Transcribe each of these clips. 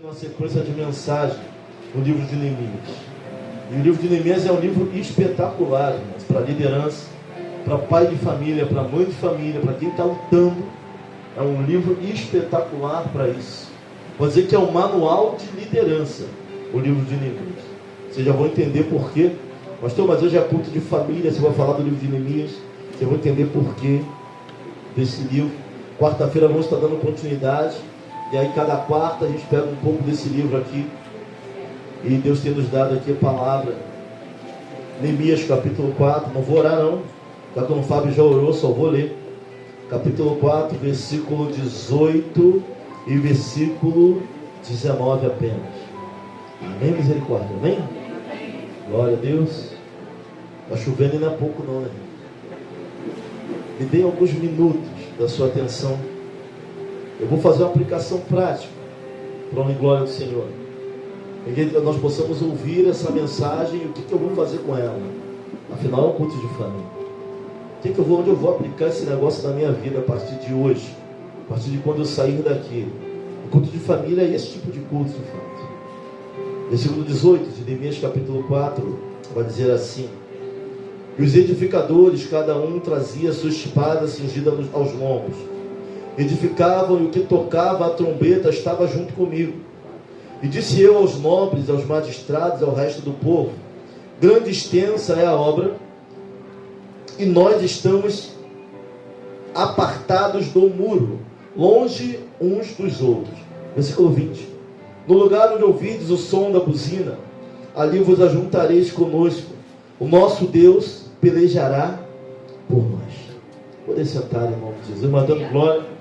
Uma sequência de mensagem no livro de Neemias. E o livro de Neemias é um livro espetacular, irmãos, para liderança, para pai de família, para mãe de família, para quem está lutando. É um livro espetacular para isso. Pode dizer que é um manual de liderança, o livro de Neemias. Vocês já vão entender por quê. Mas hoje é culto de família, você vai falar do livro de Neemias, vocês vão entender por quê desse livro. Quarta-feira vamos estar dando continuidade. E aí cada quarta a gente pega um pouco desse livro aqui. E Deus tem nos dado aqui a palavra. Neemias capítulo 4. Não vou orar não. Já como o Fábio já orou, só vou ler. Capítulo 4, versículo 18 e versículo 19 apenas. Amém, misericórdia? Amém? Glória a Deus. Está chovendo e não é pouco não, né? Me dê alguns minutos da sua atenção. Eu vou fazer uma aplicação prática para a glória do Senhor. Que nós possamos ouvir essa mensagem e o que eu vou fazer com ela. Afinal é um culto de família. Onde eu vou aplicar esse negócio na minha vida a partir de hoje, a partir de quando eu sair daqui. O culto de família é esse tipo de culto de fato. Versículo 18 de Neemias capítulo 4 vai dizer assim: e os edificadores, cada um trazia sua espada cingida aos lombos. Edificavam, e o que tocava a trombeta estava junto comigo. E disse eu aos nobres, aos magistrados, ao resto do povo: grande e extensa é a obra, e nós estamos apartados do muro, longe uns dos outros. Versículo 20: no lugar onde ouvides o som da buzina, ali vos ajuntareis conosco. O nosso Deus pelejará por nós. Poder sentar em nome de Jesus, mandando glória,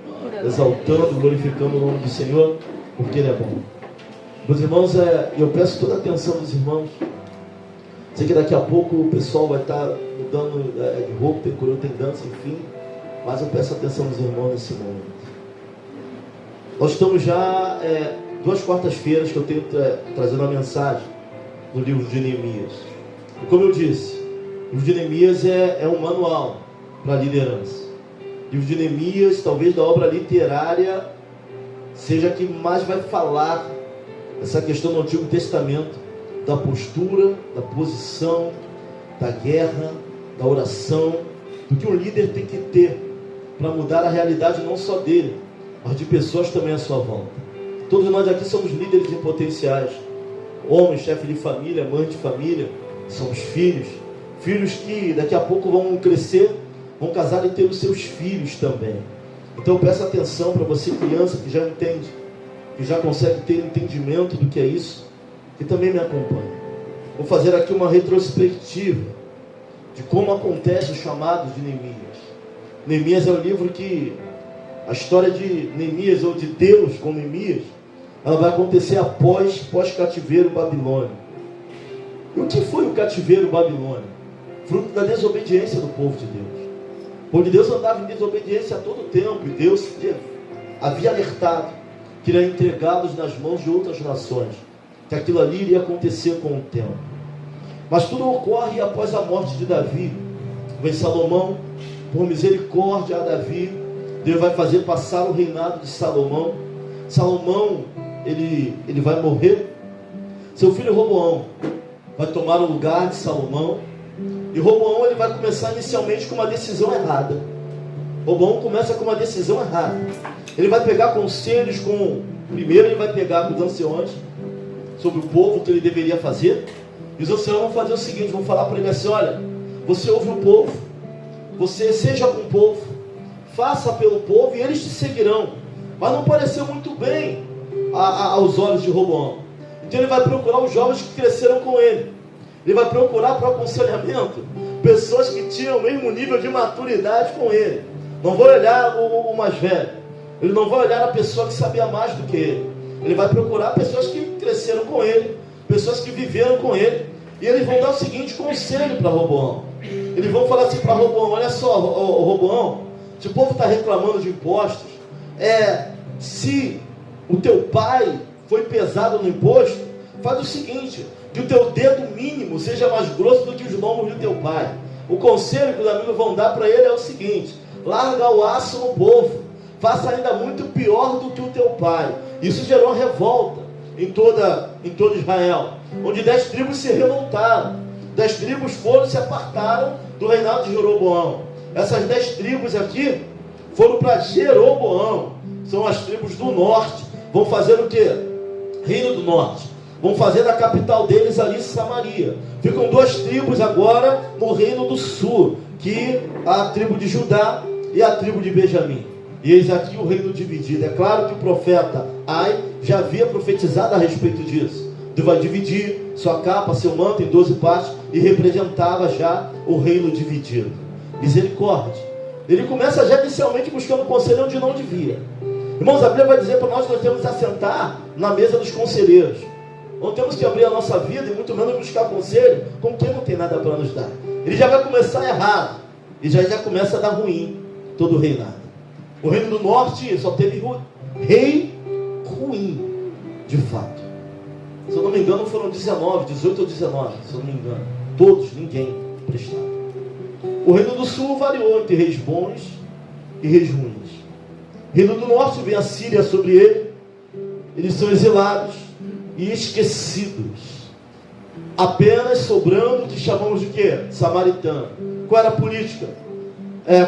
exaltando, glorificando o nome do Senhor, porque Ele é bom. Meus irmãos, eu peço toda a atenção dos irmãos. Sei que daqui a pouco o pessoal vai estar mudando de roupa, tem coroa, tem dança, enfim. Mas eu peço a atenção dos irmãos nesse momento. Nós estamos já 2 quartas-feiras que eu tenho trazendo uma mensagem no livro de Neemias. E como eu disse, o livro de Neemias é um manual para a liderança. O livro de Neemias, talvez da obra literária, seja a que mais vai falar essa questão do Antigo Testamento, da postura, da posição, da guerra, da oração, do que um líder tem que ter para mudar a realidade não só dele, mas de pessoas também à sua volta. Todos nós aqui somos líderes em potenciais, homens, chefe de família, mãe de família, somos filhos que daqui a pouco vão crescer, vão casar e ter os seus filhos também. Então eu peço atenção para você, criança, que já entende, que já consegue ter entendimento do que é isso, que também me acompanha. Vou fazer aqui uma retrospectiva de como acontece o chamado de Neemias. Neemias é um livro que a história de Neemias, ou de Deus com Neemias, ela vai acontecer após cativeiro babilônico. E o que foi o cativeiro babilônico? Fruto da desobediência do povo de Deus. O povo de Deus andava em desobediência a todo tempo, e Deus havia alertado que iria entregá-los nas mãos de outras nações, que aquilo ali iria acontecer com o tempo. Mas tudo ocorre após a morte de Davi. Vem Salomão, por misericórdia a Davi, Deus vai fazer passar o reinado de Salomão. Salomão, ele vai morrer. Seu filho Roboão vai tomar o lugar de Salomão. E Roboão, ele vai começar inicialmente com uma decisão errada. Roboão começa com uma decisão errada. Ele vai pegar conselhos primeiro ele vai pegar com os anciões sobre o povo, o que ele deveria fazer. E os anciões vão fazer o seguinte, vão falar para ele assim: olha, você ouve o povo, você seja com o povo, faça pelo povo e eles te seguirão. Mas não pareceu muito bem aos olhos de Roboão. Então ele vai procurar os jovens que cresceram com ele. Ele vai procurar para o aconselhamento pessoas que tinham o mesmo nível de maturidade com ele. Não vai olhar o mais velho. Ele não vai olhar a pessoa que sabia mais do que ele. Ele vai procurar pessoas que cresceram com ele, pessoas que viveram com ele. E eles vão dar o seguinte conselho para Roboão. Eles vão falar assim para Roboão: olha só, Roboão, se o povo está reclamando de impostos, se o teu pai foi pesado no imposto, faz o seguinte: que o teu dedo mínimo seja mais grosso do que os lombos do teu pai. O conselho que os amigos vão dar para ele é o seguinte: larga o aço no povo, faça ainda muito pior do que o teu pai. Isso gerou revolta. em todo Israel, onde 10 tribos se revoltaram. 10 tribos se apartaram do reinado de Jeroboão. Essas 10 tribos aqui foram para Jeroboão, são as tribos do norte. Vão fazer o que? Reino do norte. Vão fazer da capital deles ali Samaria. Ficam 2 tribos agora no reino do sul, que a tribo de Judá e a tribo de Benjamim. E eis aqui o reino dividido. É claro que o profeta Ai já havia profetizado a respeito disso. Deus vai dividir sua capa, seu manto em 12 partes, e representava já o reino dividido. Misericórdia. Ele começa já inicialmente buscando conselho onde não devia. Irmãos, a Bíblia vai dizer para nós que nós temos que assentar na mesa dos conselheiros. Não temos que abrir a nossa vida e muito menos buscar conselho com quem não tem nada para nos dar. Ele já vai começar errado e já começa a dar ruim todo o reinado. O reino do norte só teve rei ruim, de fato. Se eu não me engano foram 18 ou 19, se eu não me engano. Todos, ninguém prestava. O reino do sul variou entre reis bons e reis ruins. O reino do norte vem a Síria sobre ele. Eles são exilados e esquecidos, apenas sobrando o que chamamos de quê? Samaritano. Qual era a política?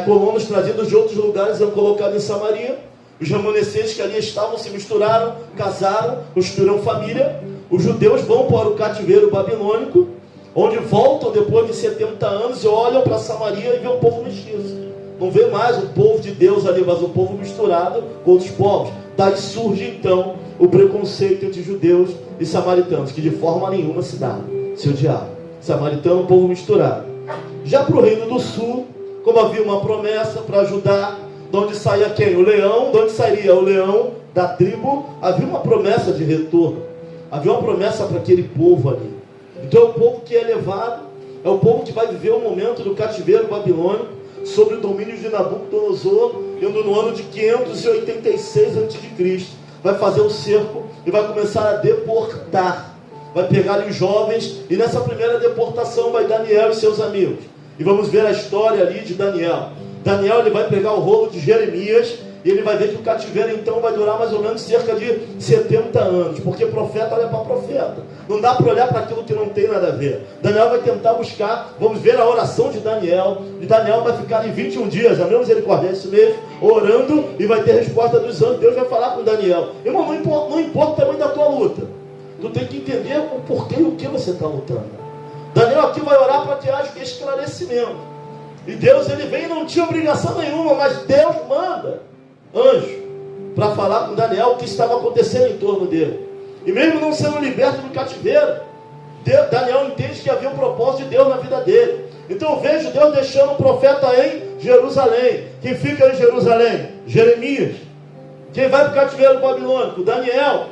Colonos trazidos de outros lugares eram colocados em Samaria. Os remanescentes que ali estavam se misturaram, casaram, constituíram família. Os judeus vão para o cativeiro babilônico, onde voltam depois de 70 anos e olham para Samaria e vê um povo mestiço. Não vê mais o povo de Deus ali, mas o povo misturado com outros povos. Daí surge então o preconceito entre judeus e samaritanos, que de forma nenhuma se dá, se odiavam. Samaritano, um povo misturado. Já para o reino do sul, como havia uma promessa para ajudar, de onde saía quem? O leão. De onde sairia o leão da tribo? Havia uma promessa de retorno. Havia uma promessa para aquele povo ali. Então é o povo que é levado, é o povo que vai viver o momento do cativeiro babilônico, sob o domínio de Nabucodonosor, indo no ano de 586 a.C. Vai fazer o cerco e vai começar a deportar. Vai pegar ali os jovens, e nessa primeira deportação vai Daniel e seus amigos. E vamos ver a história ali de Daniel. Daniel, ele vai pegar o rolo de Jeremias, e ele vai ver que o cativeiro então vai durar mais ou menos cerca de 70 anos, porque profeta olha para profeta, não dá para olhar para aquilo que não tem nada a ver. Daniel vai tentar buscar, vamos ver a oração de Daniel, e Daniel vai ficar ali 21 dias, a minha misericórdia, é isso mesmo, orando, e vai ter resposta dos anjos. Deus vai falar com Daniel. Irmão, não importa o tamanho da tua luta, tu tem que entender o porquê e o que você está lutando. Daniel aqui vai orar para que haja esclarecimento, e Deus, ele vem e não tinha obrigação nenhuma, mas Deus manda anjo para falar com Daniel o que estava acontecendo em torno dele. E mesmo não sendo liberto do cativeiro, Daniel entende que havia um propósito de Deus na vida dele. Então eu vejo Deus deixando um profeta em Jerusalém. Quem fica em Jerusalém? Jeremias. Quem vai para o cativeiro babilônico? Daniel.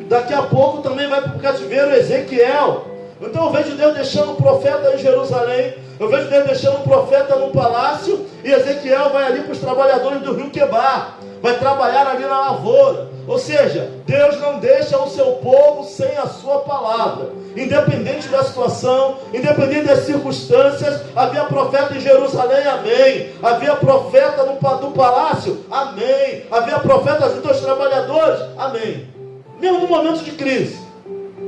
Daqui a pouco também vai para o cativeiro Ezequiel. Então eu vejo Deus deixando um profeta em Jerusalém. Eu vejo Deus deixando um profeta no palácio. E Ezequiel vai ali para os trabalhadores do rio Quebar. Vai trabalhar ali na lavoura. Ou seja, Deus não deixa o seu povo sem a sua palavra. Independente da situação, independente das circunstâncias, havia profeta em Jerusalém, amém. Havia profeta no palácio, amém. Havia profeta junto aos trabalhadores, amém. Mesmo no momento de crise,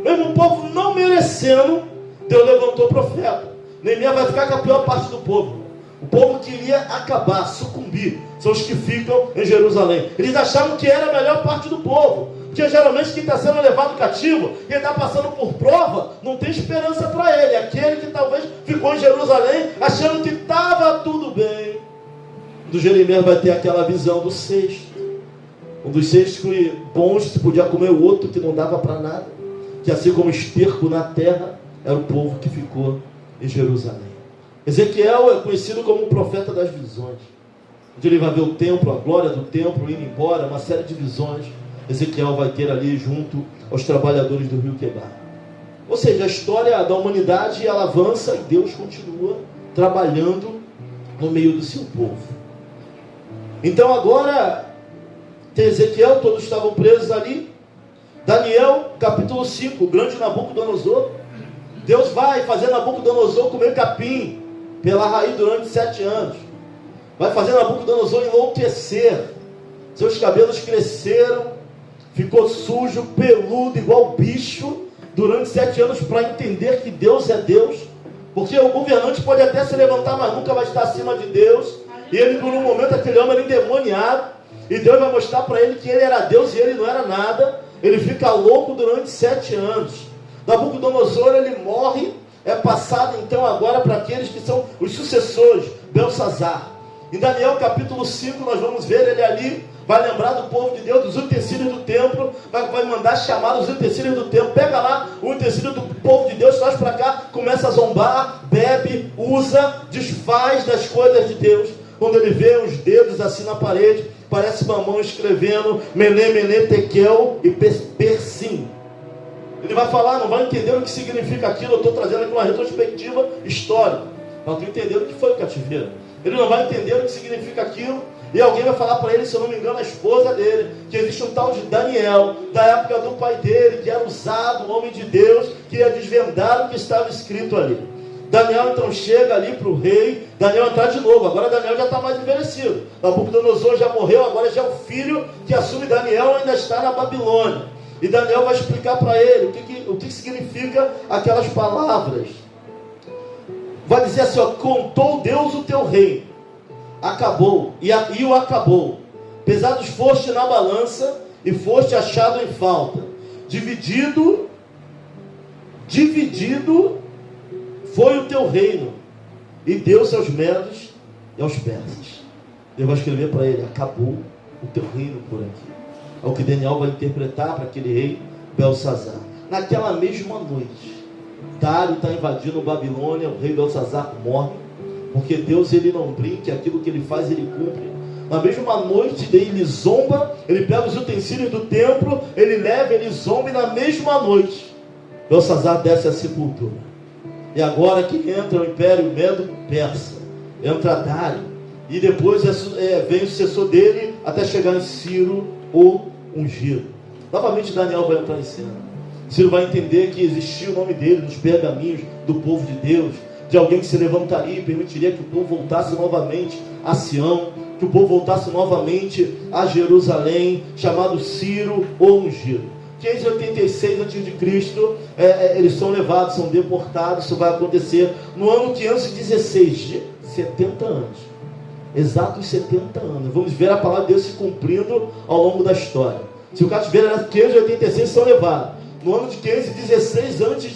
mesmo o povo não merecendo, Deus levantou profeta. Neemias vai ficar com a pior parte do povo. O povo queria acabar, sucumbir. São os que ficam em Jerusalém. Eles achavam que era a melhor parte do povo. Porque geralmente quem está sendo levado cativo, quem está passando por prova, não tem esperança para ele. Aquele que talvez ficou em Jerusalém achando que estava tudo bem. Do Jeremias vai ter aquela visão do cesto. Um dos cestos bons se podia comer, o outro que não dava para nada. Que assim como esterco na terra, era o povo que ficou em Jerusalém. Ezequiel é conhecido como o profeta das visões, onde ele vai ver o templo, a glória do templo indo embora, uma série de visões. Ezequiel vai ter ali junto aos trabalhadores do rio Quebar. Ou seja, a história da humanidade ela avança e Deus continua trabalhando no meio do seu povo. Então agora tem Ezequiel, todos estavam presos ali. Daniel, capítulo 5, o grande Nabucodonosor. Deus vai fazer Nabucodonosor comer capim pela raiz durante 7 anos. Vai fazer Nabucodonosor enlouquecer. Seus cabelos cresceram ficou sujo, peludo, igual bicho, durante 7 anos, para entender que Deus é Deus. Porque o governante pode até se levantar, mas nunca vai estar acima de Deus. E ele, por um momento, aquele homem era endemoniado, e Deus vai mostrar para ele que ele era Deus e ele não era nada. Ele fica louco durante 7 anos. Nabucodonosor, ele morre. É passado então agora para aqueles que são os sucessores, Belsazar. Em Daniel capítulo 5 nós vamos ver ele ali, vai lembrar do povo de Deus, dos utensílios do templo, vai mandar chamar os utensílios do templo. Pega lá o utensílio do povo de Deus, traz para cá, começa a zombar, bebe, usa, desfaz das coisas de Deus. Quando ele vê os dedos assim na parede, parece uma mão escrevendo Mené, Mené, Tekel e Persim. Ele vai falar, não vai entender o que significa aquilo. Eu estou trazendo aqui uma retrospectiva histórica, para tu entender o que foi o cativeiro. Ele não vai entender o que significa aquilo. E alguém vai falar para ele, se eu não me engano, a esposa dele, que existe um tal de Daniel, da época do pai dele, que era usado, um homem de Deus, que ia desvendar o que estava escrito ali. Daniel então chega ali para o rei. Daniel entrar de novo. Agora Daniel já está mais envelhecido. Nabucodonosor já morreu, agora já é o filho que assume Daniel, ainda está na Babilônia. E Daniel vai explicar para ele o que significa aquelas palavras. Vai dizer assim, ó, contou Deus o teu reino, acabou, e o acabou. Pesados foste na balança, e foste achado em falta. Dividido foi o teu reino, e deu-se aos medos e aos persas. Deus vai escrever para ele, acabou o teu reino por aqui. É o que Daniel vai interpretar para aquele rei Belsazar. Naquela mesma noite, Dário está invadindo Babilônia, o rei Belsazar morre, porque Deus ele não brinca, aquilo que ele faz ele cumpre. Na mesma noite ele zomba, ele pega os utensílios do templo, ele leva, ele zomba, e na mesma noite Belsazar desce à sepultura. E agora que entra o Império Medo-Persa, entra Dário, e depois vem o sucessor dele, até chegar em Ciro, o ungido. Novamente Daniel vai entrar em cena. Ciro vai entender que existia o nome dele nos pergaminhos do povo de Deus, de alguém que se levantaria e permitiria que o povo voltasse novamente a Sião, que o povo voltasse novamente a Jerusalém, chamado Ciro, o ungido. 586 a.C., eles são levados, são deportados. Isso vai acontecer no ano 516, de 70 anos. Exatos 70 anos. Vamos ver a palavra de Deus se cumprindo ao longo da história. Se o cativeiro era 586, são levados. No ano de 516 a.C.,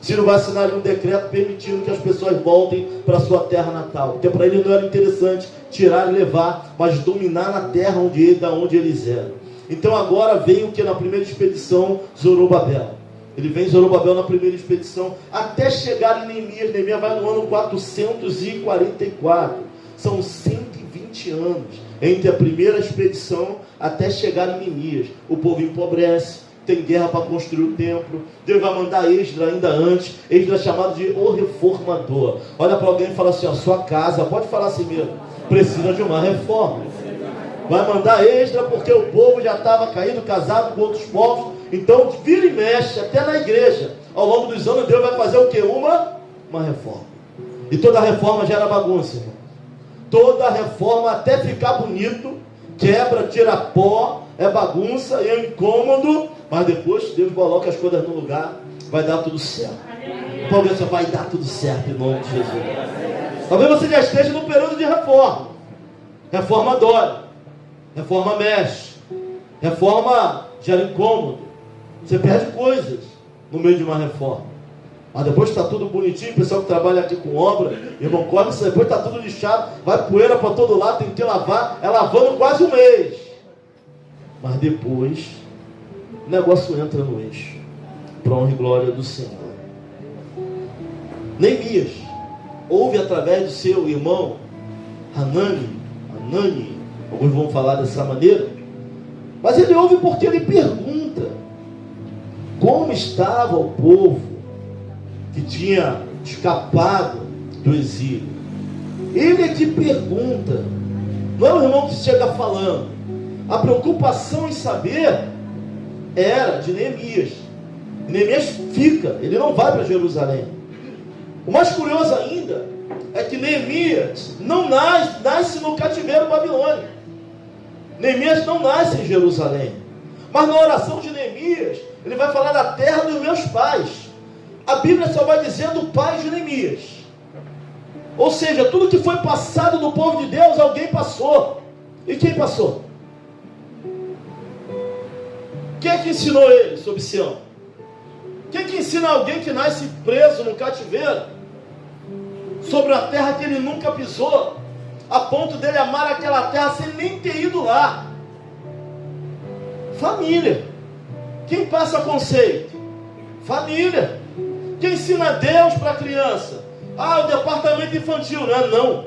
Ciro vai assinar ali um decreto permitindo que as pessoas voltem para a sua terra natal. Porque para ele não era interessante tirar e levar, mas dominar na terra da onde eles eram. Então agora vem o que na primeira expedição, Zorobabel. Ele vem Zorobabel na primeira expedição, até chegar em Neemias. Neemias vai no ano 444. São 120 anos entre a primeira expedição até chegar em Neemias. O povo empobrece, tem guerra para construir o templo. Deus vai mandar Esdras ainda antes. Esdras é chamado de o reformador. Olha para alguém e fala assim, a sua casa, pode falar assim mesmo, precisa de uma reforma. Vai mandar Esdras porque o povo já estava caído, casado com outros povos. Então vira e mexe, até na igreja. Ao longo dos anos Deus vai fazer o que? Uma reforma. E toda reforma gera bagunça, irmão. Toda reforma, até ficar bonito, quebra, tira pó, é bagunça, é incômodo, mas depois Deus coloca as coisas no lugar, vai dar tudo certo. Talvez você vai dar tudo certo em nome de Jesus. Talvez você já esteja no período de reforma. Reforma dói, reforma mexe, reforma gera incômodo. Você perde coisas no meio de uma reforma. Mas depois está tudo bonitinho, o pessoal que trabalha aqui com obra, irmão, come isso, depois está tudo lixado, vai poeira para todo lado, tem que lavar, é lavando quase um mês. Mas depois, o negócio entra no eixo, para honra e glória do Senhor. Neemias ouve através do seu irmão Hanani, alguns vão falar dessa maneira, mas ele ouve porque ele pergunta como estava o povo que tinha escapado do exílio. Ele é que pergunta, não é o irmão que chega falando. A preocupação em saber era de Neemias. Neemias fica, ele não vai para Jerusalém. O mais curioso ainda é que Neemias não nasce no cativeiro babilônico. Neemias não nasce em Jerusalém. Mas na oração de Neemias, ele vai falar da terra dos meus pais. A Bíblia só vai dizendo pai de Neemias. Ou seja, tudo que foi passado do povo de Deus, alguém passou. E quem passou? Quem é que ensinou ele sobre Sião? Quem é que ensina alguém que nasce preso no cativeiro sobre a terra que ele nunca pisou, a ponto dele amar aquela terra sem nem ter ido lá? Família. Quem passa conceito? Família. Quem ensina Deus para a criança? O departamento infantil. Não.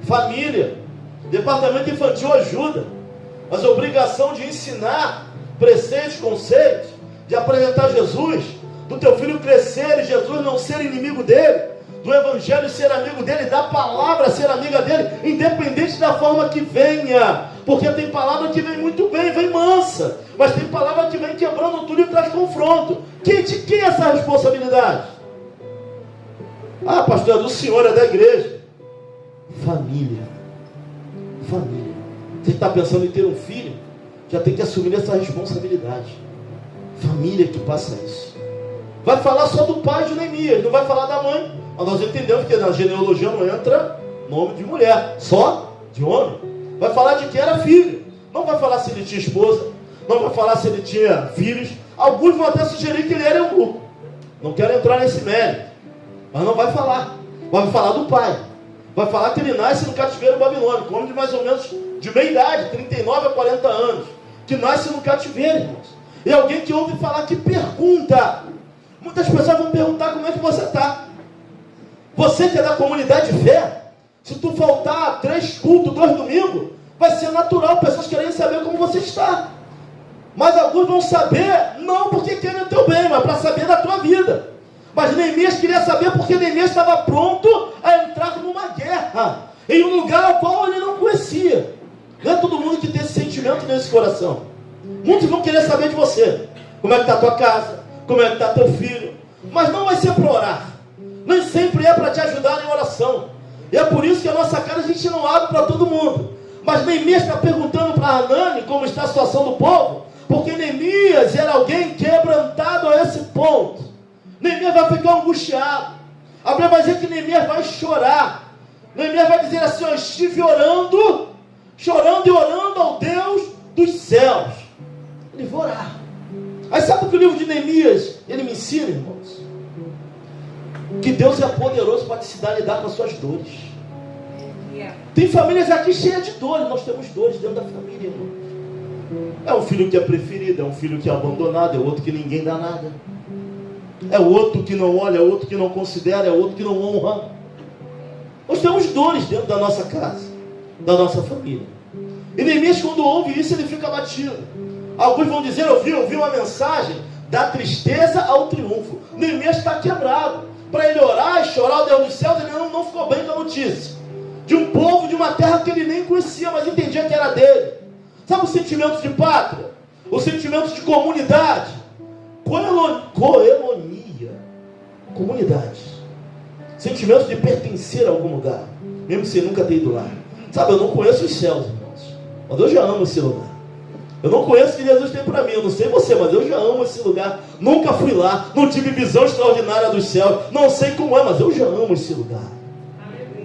Família. Departamento infantil ajuda, mas a obrigação de ensinar preceitos, conceitos, de apresentar Jesus, do teu filho crescer e Jesus não ser inimigo dele, do evangelho ser amigo dele, da palavra ser amiga dele, independente da forma que venha, porque tem palavra que vem muito bem, vem mansa, mas tem palavra que vem quebrando tudo e traz confronto. De quem é essa responsabilidade? Pastor, é do senhor, é da igreja. Família. Você está pensando em ter um filho, já tem que assumir essa responsabilidade. Família que passa isso. Vai falar só do pai de Neemias, não vai falar da mãe. Mas nós entendemos que na genealogia não entra nome de mulher, só de homem. Vai falar de quem era filho. Não vai falar se ele tinha esposa, não vai falar se ele tinha filhos. Alguns vão até sugerir que ele era eunuco. Não quero entrar nesse mérito, mas não vai falar. Vai falar do pai. Vai falar que ele nasce no cativeiro babilônico, homem de mais ou menos de meia idade, 39 a 40 anos, que nasce no cativeiro, irmãos. E alguém que ouve falar, que pergunta. Muitas pessoas vão perguntar como é que você está. Você que é da comunidade de fé, se tu faltar 3 cultos, 2 domingos, vai ser natural pessoas querem saber como você está. Mas alguns vão saber, não porque querem o teu bem, mas para saber da tua vida. Mas Neemias queria saber porque Neemias estava pronto a entrar numa guerra, em um lugar ao qual ele não conhecia. Não é todo mundo que tem esse sentimento nesse coração. Muitos vão querer saber de você. Como é que está a tua casa, como é que está teu filho. Mas não vai ser para orar. Nem sempre é para te ajudar em oração. E é por isso que a nossa casa a gente não abre para todo mundo. Mas Neemias está perguntando para Hanani como está a situação do povo, porque Neemias era alguém quebrantado a esse ponto. Neemias vai ficar angustiado. A Bíblia vai dizer que Neemias vai chorar. Neemias vai dizer assim: estive orando, chorando e orando ao Deus dos céus. Ele vai orar. Aí sabe o que o livro de Neemias ele me ensina, irmãos? Que Deus é poderoso para te ensinar a lidar com as suas dores. Tem famílias aqui cheias de dores. Nós temos dores dentro da família, irmão. É um filho que é preferido, é um filho que é abandonado, é outro que ninguém dá nada, é outro que não olha, é outro que não considera, é outro que não honra. Nós temos dores dentro da nossa casa, da nossa família. E Neemias, quando ouve isso, ele fica abatido. Alguns vão dizer: eu ouvi uma mensagem da tristeza ao triunfo. Neemias está quebrado. Para ele orar e chorar ao Deus dos céus, ele não ficou bem com a notícia de um povo, de uma terra que ele nem conhecia, mas entendia que era dele. Sabe o sentimento de pátria? O sentimento de comunidade? Coelonia. Comunidade. Sentimento de pertencer a algum lugar, mesmo sem nunca ter ido lá. Sabe, eu não conheço os céus, irmãos, mas eu já amo esse lugar. Eu não conheço o que Jesus tem para mim, eu não sei você, mas eu já amo esse lugar. Nunca fui lá, não tive visão extraordinária dos céus, não sei como é, mas eu já amo esse lugar.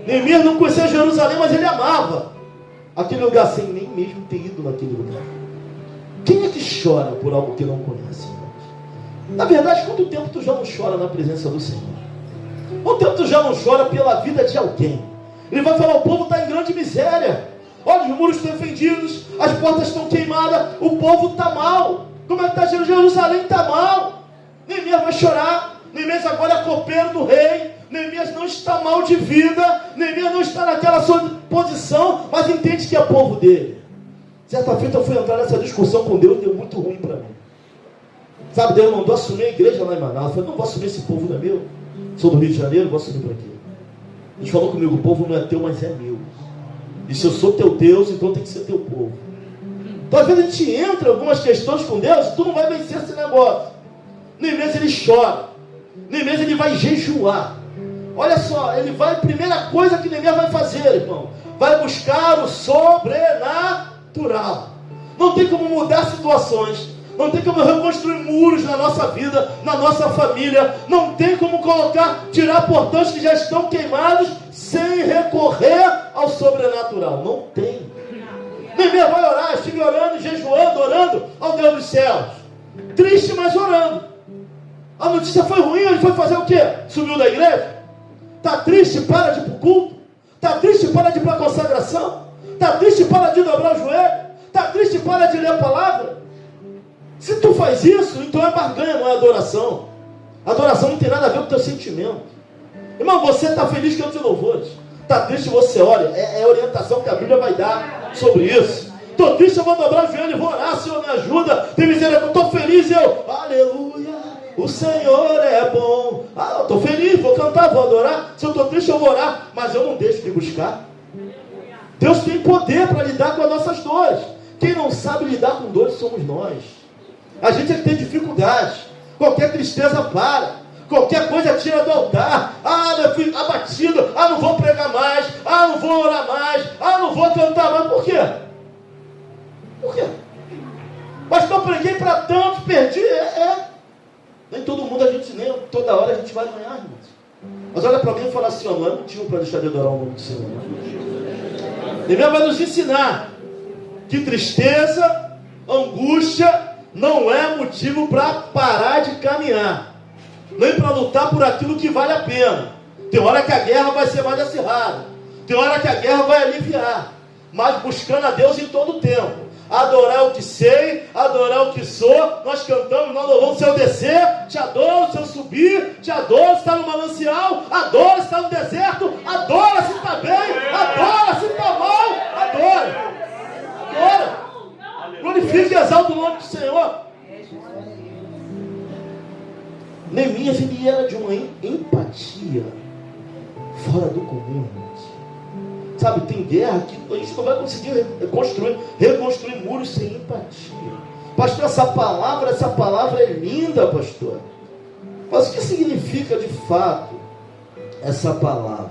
Neemias não conhecia Jerusalém, mas ele amava aquele lugar sem nem mesmo ter ido naquele lugar. Quem é que chora por algo que não conhece, irmãos? Na verdade, quanto tempo tu já não chora na presença do Senhor? Quanto tempo tu já não chora pela vida de alguém? Ele vai falar: o povo está em grande miséria. Olha, os muros estão fendidos, as portas estão queimadas, o povo está mal. Como é que está Jerusalém? Está mal. Neemias vai chorar. Neemias agora é copeiro do rei. Neemias não está mal de vida. Neemias não está naquela sua posição, mas entende que é povo dele. Certa feita eu fui entrar nessa discussão com Deus, deu muito ruim para mim. Sabe, Deus mandou assumir a igreja lá em Manaus. Eu falei: não vou assumir esse povo, não é meu. Sou do Rio de Janeiro, vou assumir para quê? Ele falou comigo: o povo não é teu, mas é meu. E se eu sou teu Deus, então tem que ser teu povo. Então às vezes a gente entra em algumas questões com Deus e tu não vai vencer esse negócio. Neemias ele chora. Neemias ele vai jejuar. Olha só, ele vai, primeira coisa que Neemias vai fazer, irmão, vai buscar o sobrenatural. Não tem como mudar situações, Não tem como reconstruir muros na nossa vida, na nossa família. Não tem como tirar portões que já estão queimados sem recorrer ao sobrenatural. Não tem. Neemias vai orar, estive orando, jejuando, orando ao Deus dos céus. Triste, mas orando. A notícia foi ruim, ele foi fazer o quê? Subiu da igreja? Está triste, para de ir para o culto. Está triste, para de ir para a consagração. Está triste, para de dobrar o joelho. Está triste, para de ler a palavra. Se tu faz isso, então é barganha, não é adoração. Adoração não tem nada a ver com o teu sentimento. Irmão, você está feliz que eu te louvores. Está triste, você olha. É a orientação que a Bíblia vai dar sobre isso. Estou triste, eu vou dobrar o joelho e vou orar. Senhor, me ajuda. Tem misericórdia. Estou feliz e eu, aleluia, o Senhor é bom. Eu estou feliz, vou cantar, vou adorar. Se eu estou triste, eu vou orar. Mas eu não deixo de buscar. Deus tem poder para lidar com as nossas dores. Quem não sabe lidar com dores somos nós. A gente é que tem dificuldade. Qualquer tristeza para. Qualquer coisa tira do altar. Eu fui abatido. Não vou pregar mais. Não vou orar mais. Não vou cantar mais. Por quê? Por quê? Mas eu preguei para tanto, perdi. Nem todo mundo nem toda hora a gente vai ganhar, irmãos. Mas olha para alguém e fala assim, não é motivo para deixar de adorar o nome do Senhor. Deus vai nos ensinar que tristeza, angústia, não é motivo para parar de caminhar, nem para lutar por aquilo que vale a pena. Tem hora que a guerra vai ser mais acirrada, tem hora que a guerra vai aliviar, mas buscando a Deus em todo o tempo. Adorar o que sei, adorar o que sou. Nós cantamos, nós louvamos se eu descer, te adoro se eu subir, te adoro se está no manancial, adoro se está no deserto, adoro se está bem, adoro se está mal, adoro. Glorifique e exalta o nome do Senhor. Neemias, ele era de uma empatia fora do comum, irmãos. Sabe, tem guerra que a gente não vai conseguir reconstruir muros sem empatia. Pastor, essa palavra é linda, pastor. Mas o que significa de fato essa palavra?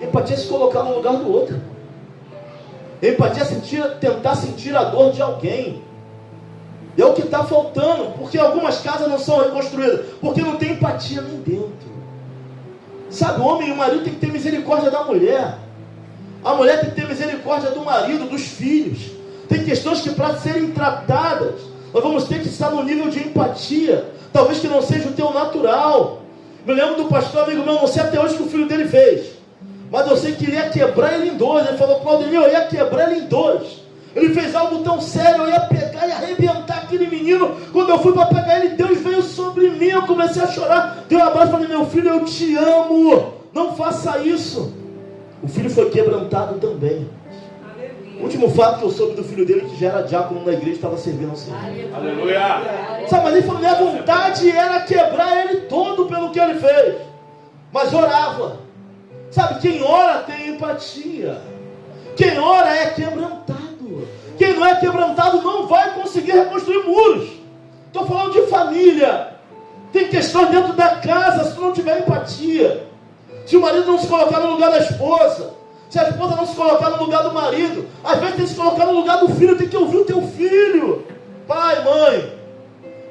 Empatia é se colocar no lugar do outro. Empatia é tentar sentir a dor de alguém. É o que está faltando, porque algumas casas não são reconstruídas, porque não tem empatia nem dentro. Sabe, o homem e o marido tem que ter misericórdia da mulher. A mulher tem que ter misericórdia do marido, dos filhos. Tem questões que para serem tratadas, nós vamos ter que estar no nível de empatia. Talvez que não seja o teu natural. Me lembro do pastor amigo meu, não sei até hoje o que o filho dele fez, mas eu sei que ele ia quebrar ele em dois. Ele falou, Claudemir, eu ia quebrar ele em dois. Ele fez algo tão sério, eu ia pegar e arrebentar aquele menino. Quando eu fui para pegar ele, Deus veio sobre mim, eu comecei a chorar. Dei um abraço e falei, meu filho, eu te amo, não faça isso. O filho foi quebrantado também. O último fato que eu soube do filho dele, que já era diácono na igreja, estava servindo ao Senhor. Aleluia! Sabe, mas ele falou, minha vontade era quebrar ele todo pelo que ele fez, mas orava. Sabe, quem ora tem empatia. Quem ora é quebrantado. Quem não é quebrantado não vai conseguir reconstruir muros. Estou falando de família. Tem questões dentro da casa, se tu não tiver empatia. Se o marido não se colocar no lugar da esposa, se a esposa não se colocar no lugar do marido, às vezes tem que se colocar no lugar do filho, tem que ouvir o teu filho, pai, mãe,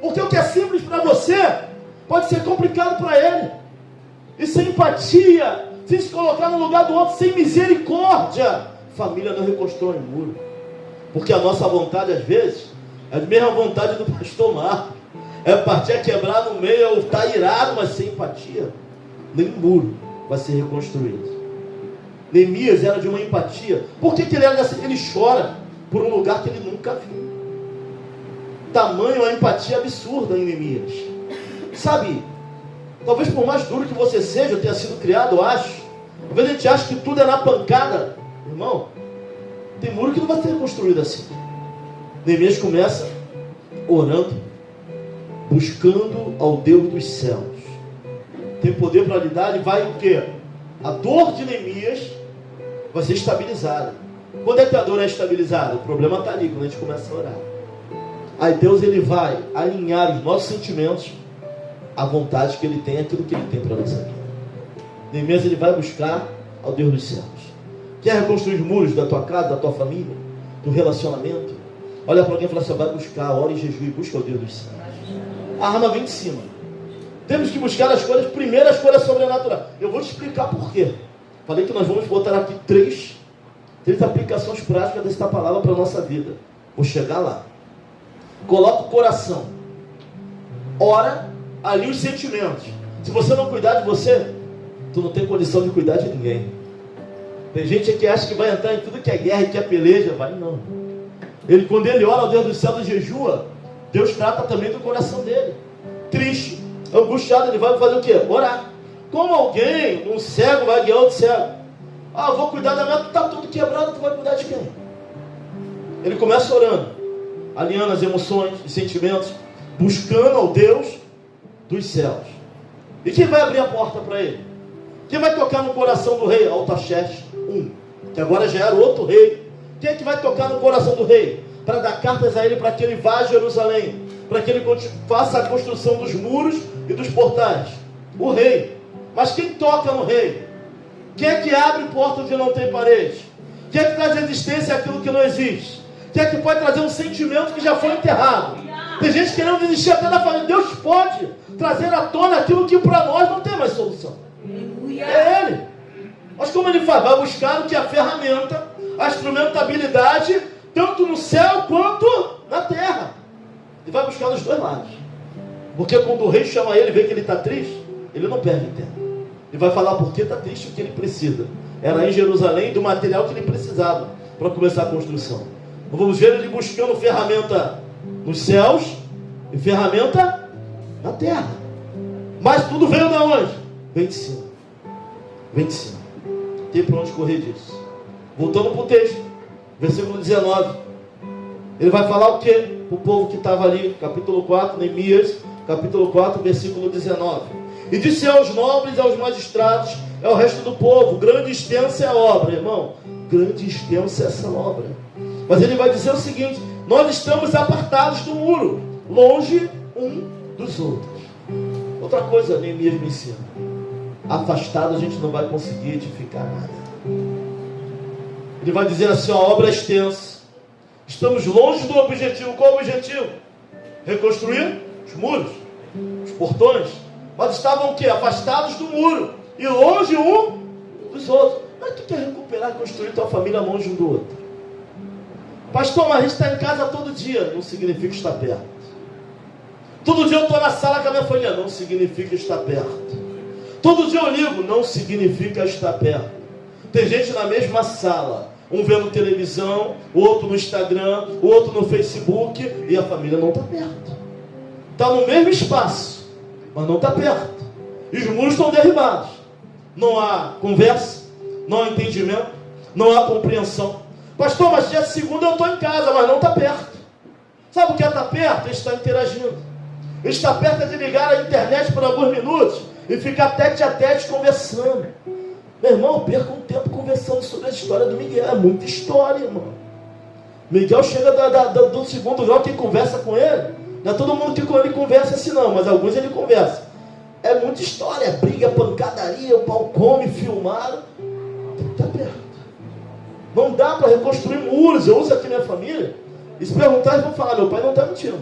porque o que é simples para você, pode ser complicado para ele, e sem empatia, sem se colocar no lugar do outro, sem misericórdia, família não reconstrói muro, porque a nossa vontade às vezes, é a mesma vontade do pastor Marco, é partir a quebrar no meio, ou estar irado, mas sem empatia, nem muro vai ser reconstruído. Neemias era de uma empatia. Por que ele era dessa? Ele chora por um lugar que ele nunca viu. Tamanho a empatia absurda em Neemias. Sabe, talvez por mais duro que você seja, tenha sido criado, eu acho. Talvez a gente ache que tudo é na pancada. Irmão, tem muro que não vai ser reconstruído assim. Neemias começa orando, buscando ao Deus dos céus. Tem poder para lidar, e vai o quê? A dor de Neemias vai ser estabilizada. Quando é que a dor é estabilizada? O problema está ali, quando a gente começa a orar. Aí Deus, ele vai alinhar os nossos sentimentos à vontade que ele tem, aquilo que ele tem para a nossa vida. Neemias, ele vai buscar ao Deus dos céus. Quer reconstruir os muros da tua casa, da tua família, do relacionamento? Olha para alguém e fala assim: vai buscar, ora em jejum e busca o Deus dos céus. A arma vem de cima. Temos que buscar as coisas, primeiro as coisas sobrenaturais. Eu vou te explicar por quê. Falei que nós vamos botar aqui três aplicações práticas desta palavra para a nossa vida. Vou chegar lá. Coloca o coração. Ora ali os sentimentos. Se você não cuidar de você, tu não tem condição de cuidar de ninguém. Tem gente que acha que vai entrar em tudo que é guerra e que é peleja. Vai não. Quando ele ora ao Deus do céu e jejua, Deus trata também do coração dele. Triste, angustiado, ele vai fazer o quê? Orar. Como alguém, um cego vai guiar outro cego. Eu vou cuidar da minha, tu está tudo quebrado, tu vai cuidar de quem? Ele começa orando, alinhando as emoções e sentimentos, buscando ao Deus dos céus. E quem vai abrir a porta para ele? Quem vai tocar no coração do rei? Artaxerxes I, que agora já era outro rei. Quem é que vai tocar no coração do rei? Para dar cartas a ele, para que ele vá a Jerusalém, para que ele faça a construção dos muros e dos portais. O rei. Mas quem toca no rei? Quem é que abre porta onde não tem parede? Quem é que traz existência àquilo que não existe? Quem é que pode trazer um sentimento que já foi enterrado? Tem gente querendo desistir até da família. Deus pode trazer à tona aquilo que para nós não tem mais solução. É Ele. Mas como Ele faz? Vai buscar o que é a ferramenta, a instrumentabilidade, tanto no céu quanto na terra. E vai buscar nos dois lados. Porque quando o rei chama ele e vê que ele está triste, ele não perde tempo. Ele vai falar por que está triste, o que ele precisa. Era em Jerusalém do material que ele precisava para começar a construção. Então vamos ver ele buscando ferramenta nos céus e ferramenta na terra. Mas tudo veio de onde? Vem de cima. Vem de cima. Tem para onde correr disso. Voltando para o texto, versículo 19. Ele vai falar o que? Para o povo que estava ali, capítulo 4, Neemias, capítulo 4, versículo 19. E disse aos nobres e aos magistrados, é o resto do povo: grande e extensa é a obra, irmão. Grande e extensa é essa obra. Mas ele vai dizer o seguinte: nós estamos apartados do muro, longe um dos outros. Outra coisa, Neemias me ensina: afastado a gente não vai conseguir edificar nada. Ele vai dizer assim: a obra é extensa, estamos longe do objetivo. Qual o objetivo? Reconstruir os muros, os portões. Mas estavam o quê? Afastados do muro e longe um dos outros. Mas tu quer recuperar e construir tua família longe um do outro? Pastor, mas a gente está em casa todo dia. Não significa estar perto. Todo dia eu estou na sala com a minha família. Não significa estar perto. Todo dia eu ligo. Não significa estar perto. Tem gente na mesma sala, um vendo televisão, outro no Instagram, outro no Facebook, e a família não está perto. Está no mesmo espaço, mas não está perto. E os muros estão derribados. Não há conversa, não há entendimento, não há compreensão. Pastor, mas dia de segunda eu estou em casa, mas não está perto. Sabe o que é estar perto? Ele está interagindo. Estar perto é de ligar a internet por alguns minutos e ficar tete a tete conversando. Meu irmão, eu perco um tempo conversando sobre a história do Miguel. É muita história, irmão. Miguel chega do segundo grau, quem conversa com ele, não é todo mundo que com ele conversa assim não, mas alguns ele conversa. É muita história, é briga, pancadaria, o pau come, filmaram. Está perto. Não dá para reconstruir muros. Eu uso aqui minha família, e se perguntar, eles vão falar: meu pai não está mentindo.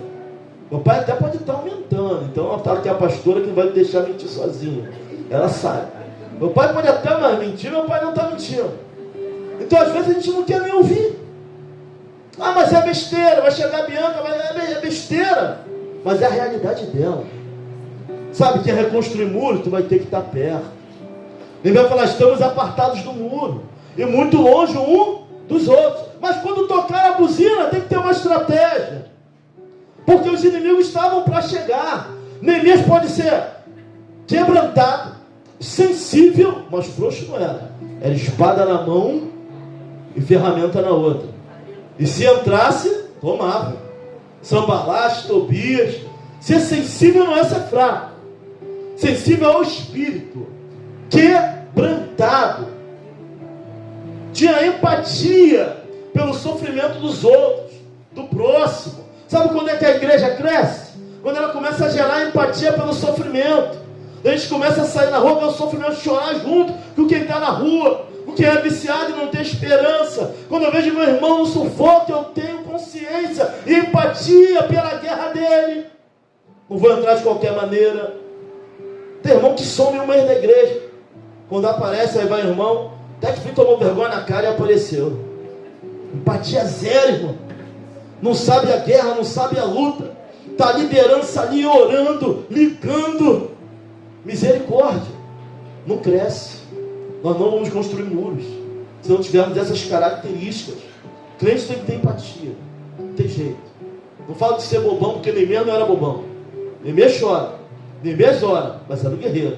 Meu pai até pode estar aumentando. Então está aqui a pastora que não vai me deixar mentir sozinha. Ela sabe. Meu pai pode até mais mentir, meu pai não está mentindo. Então às vezes a gente não quer nem ouvir. Ah, mas é besteira, vai chegar a Bianca, mas é besteira. Mas é a realidade dela. Sabe, que é reconstruir muro, tu vai ter que estar perto. Ele vai falar: estamos apartados do muro e muito longe um dos outros. Mas quando tocar a buzina, tem que ter uma estratégia, porque os inimigos estavam para chegar. Neemias pode ser quebrantado, sensível, mas frouxo não era. Era espada na mão e ferramenta na outra. E se entrasse, tomava. Sanbalate, Tobias. Ser sensível não é ser fraco. Sensível ao espírito. Quebrantado. Tinha empatia pelo sofrimento dos outros, do próximo. Sabe quando é que a igreja cresce? Quando ela começa a gerar empatia pelo sofrimento. A gente começa a sair na rua, ver o sofrimento, chorar junto com quem está na rua, com quem é viciado e não tem esperança. Quando eu vejo meu irmão no sufoco, eu tenho consciência empatia pela guerra dele. Não vou entrar de qualquer maneira. Tem irmão que some um mês da igreja. Quando aparece, aí vai irmão, até que tomou vergonha na cara e apareceu. Empatia zero, irmão. Não sabe a guerra, não sabe a luta. Está a liderança ali orando, ligando. Misericórdia. Não cresce. Nós não vamos construir muros se não tivermos essas características. Crente tem que ter empatia. Não tem jeito. Não falo de ser bobão, porque Neemias não era bobão. Neemias chora. Neemias ora, mas era um guerreiro.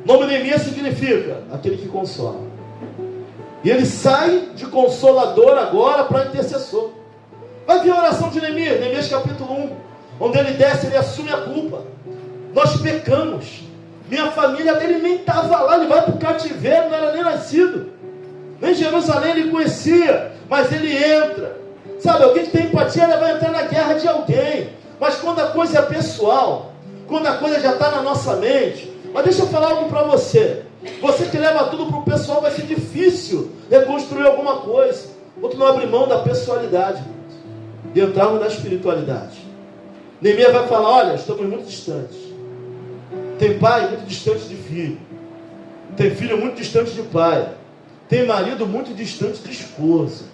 O nome Neemias significa aquele que consola. E ele sai de consolador agora para intercessor. Vai ver a oração de Neemias, Neemias capítulo 1, onde ele desce, ele assume a culpa. Nós pecamos. Minha família dele nem estava lá, ele vai para o cativeiro, não era nem nascido. Nem Jerusalém ele conhecia, mas ele entra. Sabe, alguém que tem empatia, ele vai entrar na guerra de alguém. Mas quando a coisa é pessoal, quando a coisa já está na nossa mente. Mas deixa eu falar algo para você. Você que leva tudo para o pessoal, vai ser difícil reconstruir alguma coisa. Outro não abre mão da pessoalidade, de entrarmos na espiritualidade. Neemias vai falar, olha, estamos muito distantes. Tem pai muito distante de filho. Tem filho muito distante de pai. Tem marido muito distante de esposa.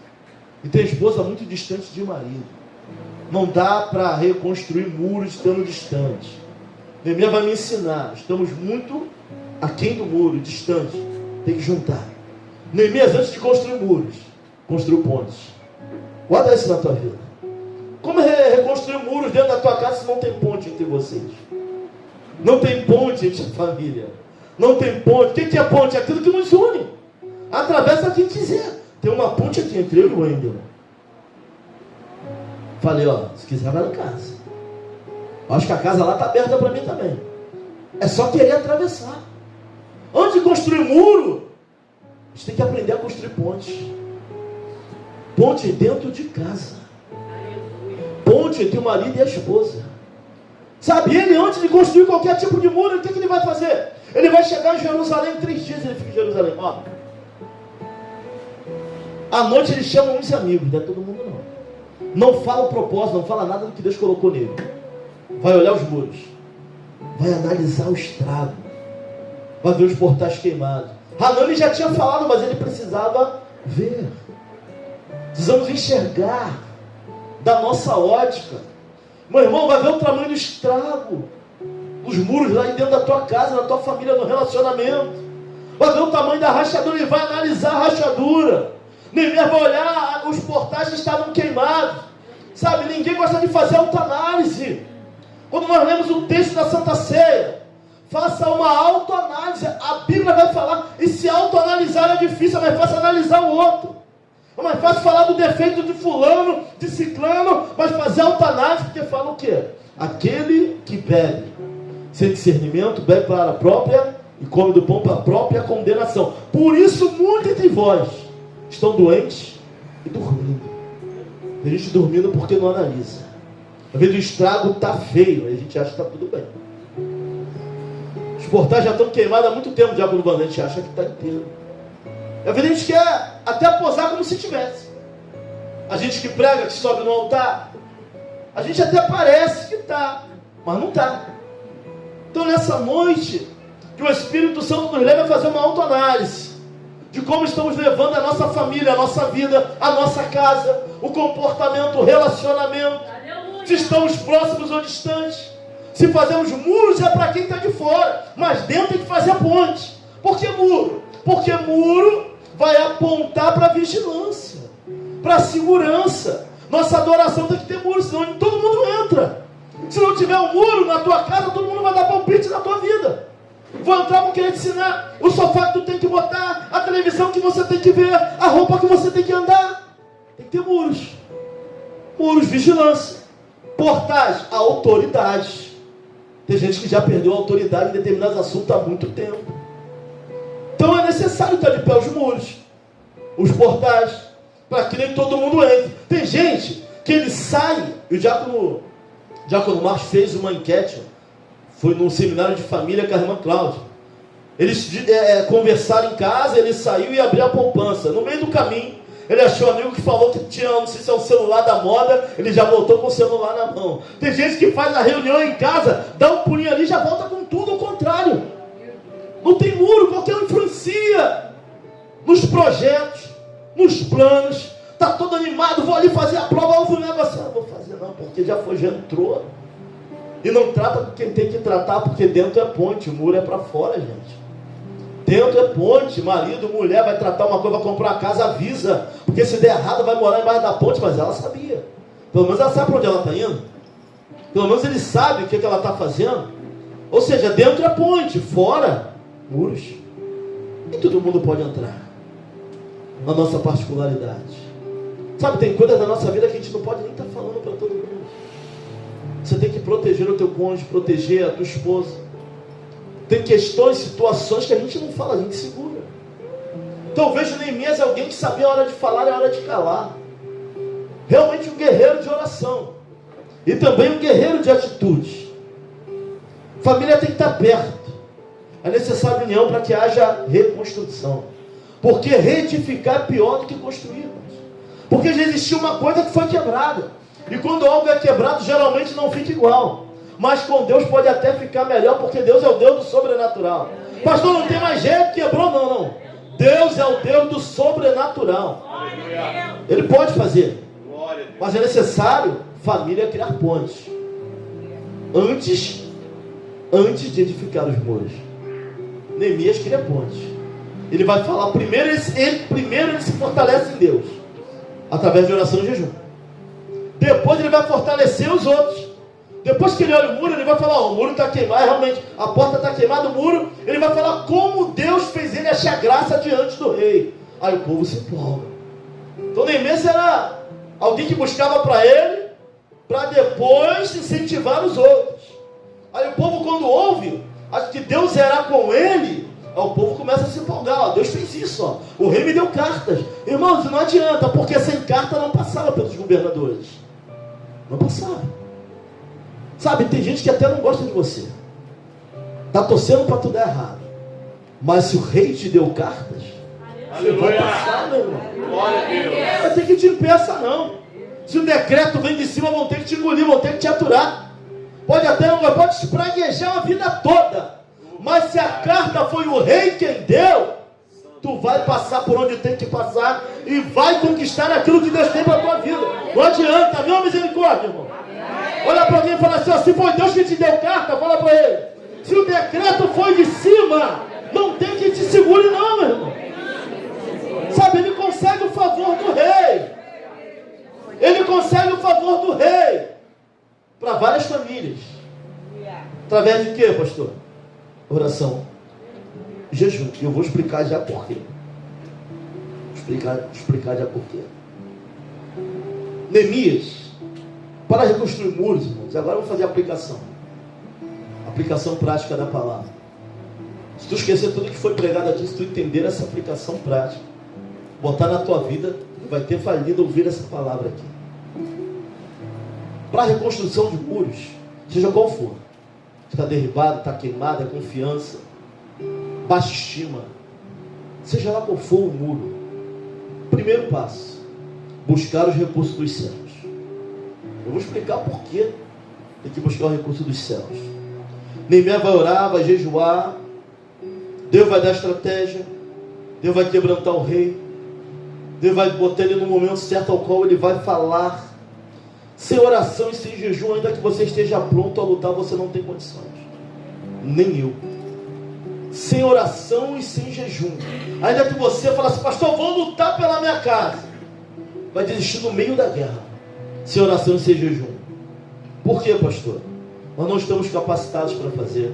E tem esposa muito distante de marido. Não dá para reconstruir muros estando distante. Neemias vai me ensinar. Estamos muito aquém do muro, distante. Tem que juntar. Neemias, antes de construir muros, construiu pontes. Guarda isso na tua vida. Como reconstruir muros dentro da tua casa se não tem ponte entre vocês? Não tem ponte entre a família. Não tem ponte. O que é ponte? É aquilo que nos une. Atravessa quem quiser. Tem uma ponte aqui entre eu e o Wendel. Falei, ó, se quiser vai na casa. Acho que a casa lá está aberta para mim também. É só querer atravessar. Antes de construir muro, a gente tem que aprender a construir pontes. Ponte dentro de casa. Ponte entre o marido e a esposa. Sabe, ele antes de construir qualquer tipo de muro, o que ele vai fazer? Ele vai chegar em Jerusalém, 3 dias ele fica em Jerusalém. Ó, à noite ele chama uns amigos, não é todo mundo não. Não fala o propósito, não fala nada do que Deus colocou nele. Vai olhar os muros. Vai analisar o estrago. Vai ver os portais queimados. Hanani já tinha falado, mas ele precisava ver. Precisamos enxergar da nossa ótica. Meu irmão, vai ver o tamanho do estrago. Os muros lá dentro da tua casa, da tua família, no relacionamento. Vai ver o tamanho da rachadura e vai analisar a rachadura. Neemias vai olhar os portais que estavam queimados. Sabe, ninguém gosta de fazer autoanálise. Quando nós lemos um texto da Santa Ceia, faça uma autoanálise. A Bíblia vai falar, e se autoanalisar é difícil, é mais fácil analisar o outro. É mais fácil falar do defeito de fulano, de ciclano, mas fazer autoanálise, porque fala o quê? Aquele que bebe sem discernimento, bebe para a própria, e come do pão para a própria condenação. Por isso, muitos entre vós estão doentes e dormindo. Tem gente dormindo porque não analisa. Às vezes o estrago está feio, aí a gente acha que está tudo bem. Os portais já estão queimados há muito tempo, Diácono Banda, a gente acha que está inteiro. Às vezes a gente quer até posar como se tivesse. A gente que prega, que sobe no altar, a gente até parece que está, mas não está. Então nessa noite, que o Espírito Santo nos leva a fazer uma autoanálise de como estamos levando a nossa família, a nossa vida, a nossa casa, o comportamento, o relacionamento. Aleluia. Se estamos próximos ou distantes. Se fazemos muros é para quem está de fora, mas dentro tem que fazer ponte. Por que muro? Porque muro vai apontar para a vigilância, para a segurança. Nossa adoração tem que ter muro, senão todo mundo entra. Se não tiver um muro na tua casa, todo mundo vai dar palpite na tua vida. Vou entrar, vou querer te ensinar o sofá que tu tem que botar, a televisão que você tem que ver, a roupa que você tem que andar. Tem que ter muros. Muros, vigilância. Portais, autoridade. Tem gente que já perdeu a autoridade em determinados assuntos há muito tempo. Então é necessário estar de pé os muros, os portais, para que nem todo mundo entre. Tem gente que ele sai, e o Diácono Marcos fez uma enquete, foi num seminário de família com a irmã Cláudia. Eles conversaram em casa, ele saiu e abriu a poupança. No meio do caminho, Ele achou um amigo que falou que tinha, não sei se é um celular da moda, ele já voltou com o celular na mão. Tem gente que faz a reunião em casa, dá um pulinho ali e já volta com tudo ao contrário. Não tem muro, qualquer um influencia nos projetos, nos planos. Está todo animado, vou ali fazer a prova, houve um negócio. Não vou fazer não, porque já foi, já entrou. E não trata com quem tem que tratar, porque dentro é ponte, o muro é para fora, gente. Dentro é ponte, marido, mulher, vai tratar uma coisa, vai comprar uma casa, avisa. Porque se der errado, vai morar embaixo da ponte, mas ela sabia. Pelo menos ela sabe para onde ela está indo. Pelo menos ele sabe o que ela está fazendo. Ou seja, dentro é ponte, fora, muros. E todo mundo pode entrar na nossa particularidade. Sabe, tem coisas da nossa vida que a gente não pode nem estar falando para todo mundo. Você tem que proteger o teu cônjuge, proteger a tua esposa. Tem questões, situações que a gente não fala, a gente segura. Então eu vejo Neemias alguém que sabia a hora de falar e a hora de calar. Realmente um guerreiro de oração. E também um guerreiro de atitude. Família tem que estar perto. É necessário união para que haja reconstrução. Porque reedificar é pior do que construir. Porque já existiu uma coisa que foi quebrada. E quando algo é quebrado, geralmente não fica igual. Mas com Deus pode até ficar melhor, porque Deus é o Deus do sobrenatural. Pastor, não tem mais jeito, quebrou, não. Deus é o Deus do sobrenatural. Ele pode fazer. Mas é necessário família criar pontes. Antes de edificar os muros. Neemias cria pontes. Ele vai falar, primeiro ele se fortalece em Deus. Através de oração e jejum. Depois ele vai fortalecer os outros. Depois que ele olha o muro, ele vai falar, o muro está queimado, realmente, a porta está queimada, o muro. Ele vai falar como Deus fez ele achar graça diante do rei. Aí o povo se empolga. Então Neemias era alguém que buscava para ele, para depois incentivar os outros. Aí o povo, quando ouve, acha que Deus era com ele, aí o povo começa a se empolgar. Ó, Deus fez isso, ó. O rei me deu cartas. Irmãos, não adianta, porque sem carta não passava pelos governadores. Não passava. Sabe, tem gente que até não gosta de você. Está torcendo para tudo dar errado. Mas se o rei te deu cartas, você vai passar, meu irmão. Vai ter que te impeçar, não. Se o decreto vem de cima, vão ter que te engolir, vão ter que te aturar. Pode até não, pode te praguejar a vida toda. Mas se a carta foi o rei quem deu, tu vai passar por onde tem que passar e vai conquistar aquilo que Deus tem para a tua vida. Não adianta, viu, misericórdia, irmão? Olha para alguém e fala assim, ó, se foi Deus que te deu carta, fala para ele. Se o decreto foi de cima, não tem que te segure não, meu irmão. Sabe, ele consegue o favor do rei. Ele consegue o favor do rei. Para várias famílias. Através de quê, pastor? Oração. Jejum. E eu vou explicar já por quê. Explicar já por quê. Neemias, para reconstruir muros, irmãos, agora eu vou fazer a aplicação. Aplicação prática da palavra. Se tu esquecer tudo que foi pregado aqui, se tu entender essa aplicação prática, botar na tua vida, vai ter falido ouvir essa palavra aqui. Para a reconstrução de muros, seja qual for, está derribado, está queimado, é confiança, baixa estima, seja lá qual for o muro, primeiro passo, buscar os recursos dos céus. Eu vou explicar por que tem que buscar o recurso dos céus. Neemias vai orar, vai jejuar, Deus vai dar estratégia, Deus vai quebrantar o rei, Deus vai botar ele no momento certo ao qual ele vai falar. Sem oração e sem jejum, ainda que você esteja pronto a lutar, você não tem condições. Nem eu. Sem oração e sem jejum, ainda que você fale assim, pastor, vou lutar pela minha casa, vai desistir no meio da guerra. Sem oração e sem jejum. Por quê, pastor? Nós não estamos capacitados para fazer.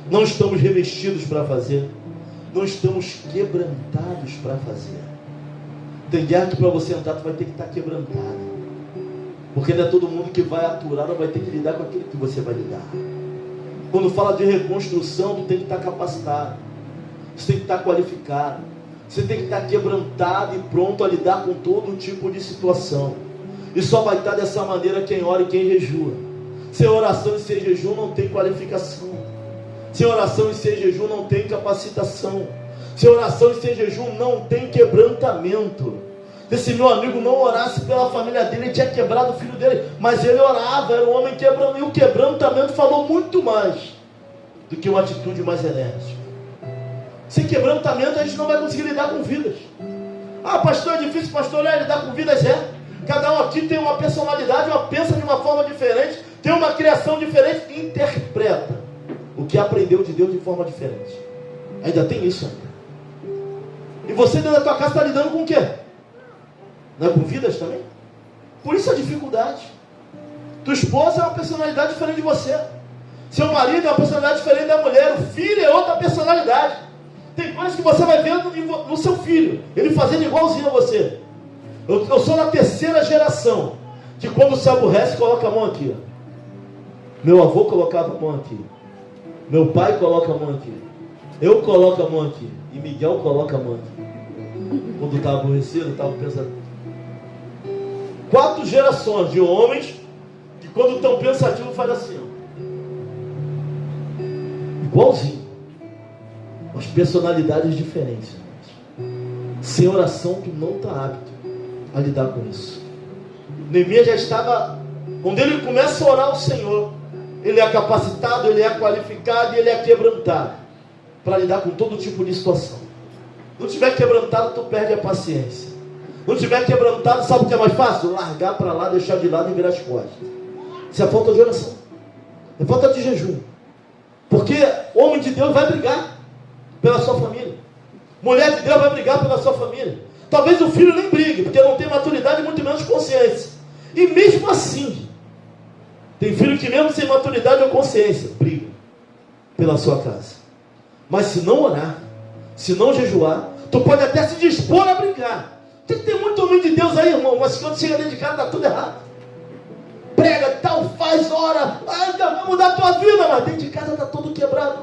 Não estamos revestidos para fazer. Não estamos quebrantados para fazer. Tem guerra que para você entrar, tu vai ter que estar quebrantado. Porque não é todo mundo que vai aturar ou vai ter que lidar com aquilo que você vai lidar. Quando fala de reconstrução, tu tem que estar capacitado. Você tem que estar qualificado. Você tem que estar quebrantado e pronto a lidar com todo tipo de situação. E só vai estar dessa maneira quem ora e quem jejua. Sem oração e sem jejum não tem qualificação. Sem oração e sem jejum não tem capacitação. Sem oração e sem jejum não tem quebrantamento. Desse meu amigo não orasse pela família dele, ele tinha quebrado o filho dele, mas ele orava, era um homem quebrando, e o quebrantamento falou muito mais do que uma atitude mais enérgica. Sem quebrantamento a gente não vai conseguir lidar com vidas. Ah, pastor, é difícil, pastor, lidar com vidas, cada um aqui tem uma personalidade, pensa de uma forma diferente, tem uma criação diferente, interpreta o que aprendeu de Deus de forma diferente. Ainda tem isso ainda. E você dentro da tua casa está lidando com o quê? Não é com vidas também? Por isso a dificuldade. Tua esposa é uma personalidade diferente de você. Seu marido é uma personalidade diferente da mulher. O filho é outra personalidade. Tem coisas que você vai vendo no seu filho, ele fazendo igualzinho a você. Eu sou da terceira geração, que quando se aborrece, coloca a mão aqui. Ó. Meu avô colocava a mão aqui. Meu pai coloca a mão aqui. Eu coloco a mão aqui. E Miguel coloca a mão aqui. Quando estava aborrecido, estava pensando. 4 gerações de homens que quando estão pensativos fazem assim. Ó. Igualzinho. Mas personalidades diferentes. Sem oração, tu não está apto a lidar com isso. Neemias já estava, quando ele começa a orar ao Senhor, ele é capacitado, ele é qualificado e ele é quebrantado para lidar com todo tipo de situação. Não tiver quebrantado, tu perde a paciência. Não tiver quebrantado, sabe o que é mais fácil? Largar para lá, deixar de lado e virar as costas. Isso é falta de oração, é falta de jejum. Porque homem de Deus vai brigar pela sua família, mulher de Deus vai brigar pela sua família. Talvez o filho nem brigue, porque não tem maturidade e muito menos consciência. E mesmo assim, tem filho que mesmo sem maturidade ou consciência, briga pela sua casa. Mas se não orar, se não jejuar, tu pode até se dispor a brigar. Tem muito homem de Deus aí, irmão, mas quando chega dentro de casa, está tudo errado. Prega, tal, faz, ora, vai mudar a tua vida, mas dentro de casa está tudo quebrado.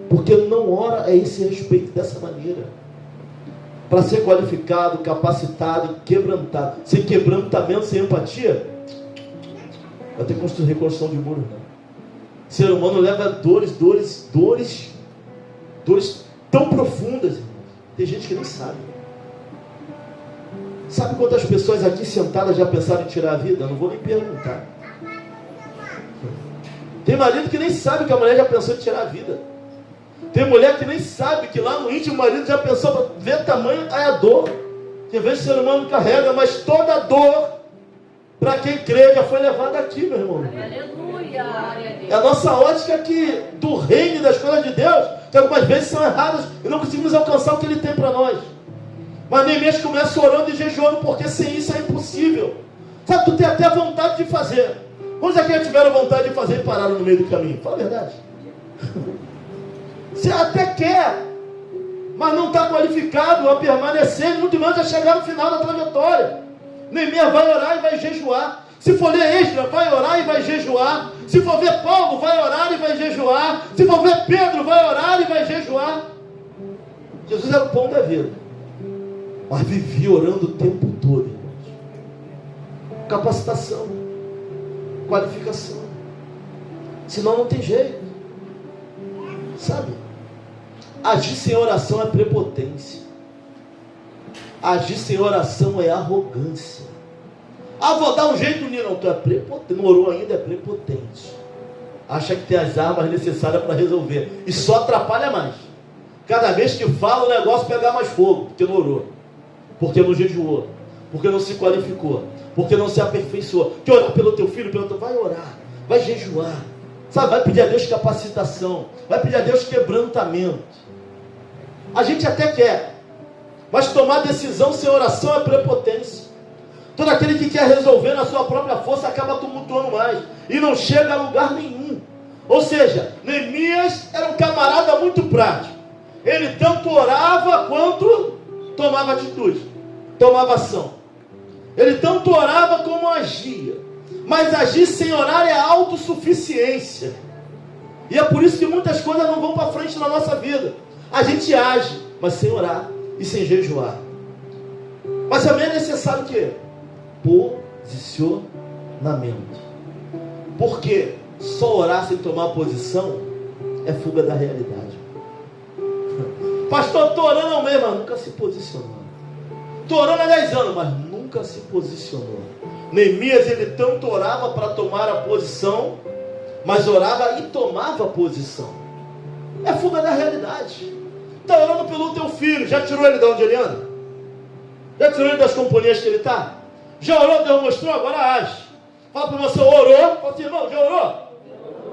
Porque não ora a esse respeito dessa maneira. Para ser qualificado, capacitado e quebrantado. Sem quebrantamento, sem empatia, vai ter reconstrução de muro. Né? O ser humano leva dores tão profundas, irmão. Tem gente que nem sabe. Sabe quantas pessoas aqui sentadas já pensaram em tirar a vida? Eu não vou nem perguntar. Tem marido que nem sabe que a mulher já pensou em tirar a vida. Tem mulher que nem sabe que lá no íntimo o marido já pensou, para ver tamanho é a dor que às vezes o ser humano carrega, mas toda dor, para quem crê, já foi levada aqui, meu irmão. Aleluia. É a nossa ótica aqui do reino das coisas de Deus, que algumas vezes são erradas e não conseguimos alcançar o que Ele tem para nós. Mas Neemias começa orando e jejuando, porque sem isso é impossível. Sabe, tu tem até vontade de fazer. Quantos aqui tiveram vontade de fazer e pararam no meio do caminho? Fala a verdade. Você até quer, mas não está qualificado a permanecer, muito menos a chegar no final da trajetória. Neemias vai orar e vai jejuar. Se for ler Esdras, vai orar e vai jejuar. Se for ver Paulo, vai orar e vai jejuar. Se for ver Pedro, vai orar e vai jejuar. Jesus era o pão da vida, mas vivia orando o tempo todo, irmãos. Capacitação, qualificação. Senão não tem jeito. Sabe? Agir sem oração é prepotência. Agir sem oração é arrogância. Ah, vou dar um jeito nisso. Não, tu é prepotente. Não orou ainda, é prepotente. Acha que tem as armas necessárias para resolver. E só atrapalha mais. Cada vez que fala, o negócio pega mais fogo. Porque não orou. Porque não jejuou. Porque não se qualificou. Porque não se aperfeiçoou. Que orar pelo teu filho, pelo teu... Vai orar. Vai jejuar. Sabe, vai pedir a Deus capacitação. Vai pedir a Deus quebrantamento. A gente até quer. Mas tomar decisão sem oração é prepotência. Todo aquele que quer resolver na sua própria força acaba tumultuando mais. E não chega a lugar nenhum. Ou seja, Neemias era um camarada muito prático. Ele tanto orava quanto tomava atitude. Tomava ação. Ele tanto orava como agia. Mas agir sem orar é autossuficiência. E é por isso que muitas coisas não vão para frente na nossa vida. A gente age, mas sem orar e sem jejuar. Mas também é necessário o quê? Posicionamento. Porque só orar sem tomar posição é fuga da realidade. Pastor, estou orando ao mesmo, mas nunca se posicionou. Estou orando há 10 anos, mas nunca se posicionou. Neemias, ele tanto orava para tomar a posição, mas orava e tomava a posição. É fuga da realidade. Está orando pelo teu filho, já tirou ele de onde ele anda? Já tirou ele das companhias que ele está? Já orou, Deus mostrou, agora age. Fala para você, orou? Fala assim, irmão, já orou?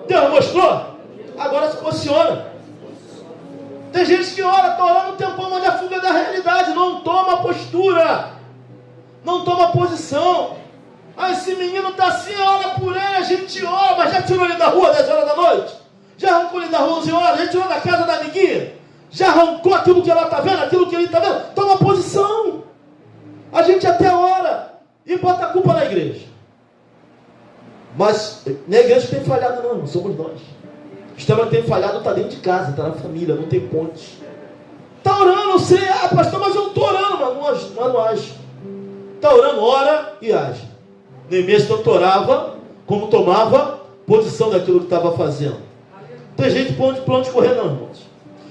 Deus mostrou? Agora se posiciona. Tem gente que ora, está orando um tempão, mas é fuga da realidade. Não toma postura. Não toma posição. Ah, esse menino está assim, ora por ele, a gente ora, mas já tirou ele da rua 10 horas da noite? Já arrancou ele da rua 11 horas? Já tirou da casa da amiguinha? Já arrancou aquilo que ela está vendo, aquilo que ele está vendo? Toma posição. A gente até ora e bota a culpa na igreja. Mas na igreja tem falhado não somos nós. O sistema tem falhado, está dentro de casa, está na família, não tem ponte. Está orando, eu sei, pastor, mas eu não estou orando, mas não age. Está orando, ora e age. Neemias tanto orava, como tomava posição daquilo que estava fazendo. Tem gente para onde correr não, irmãos.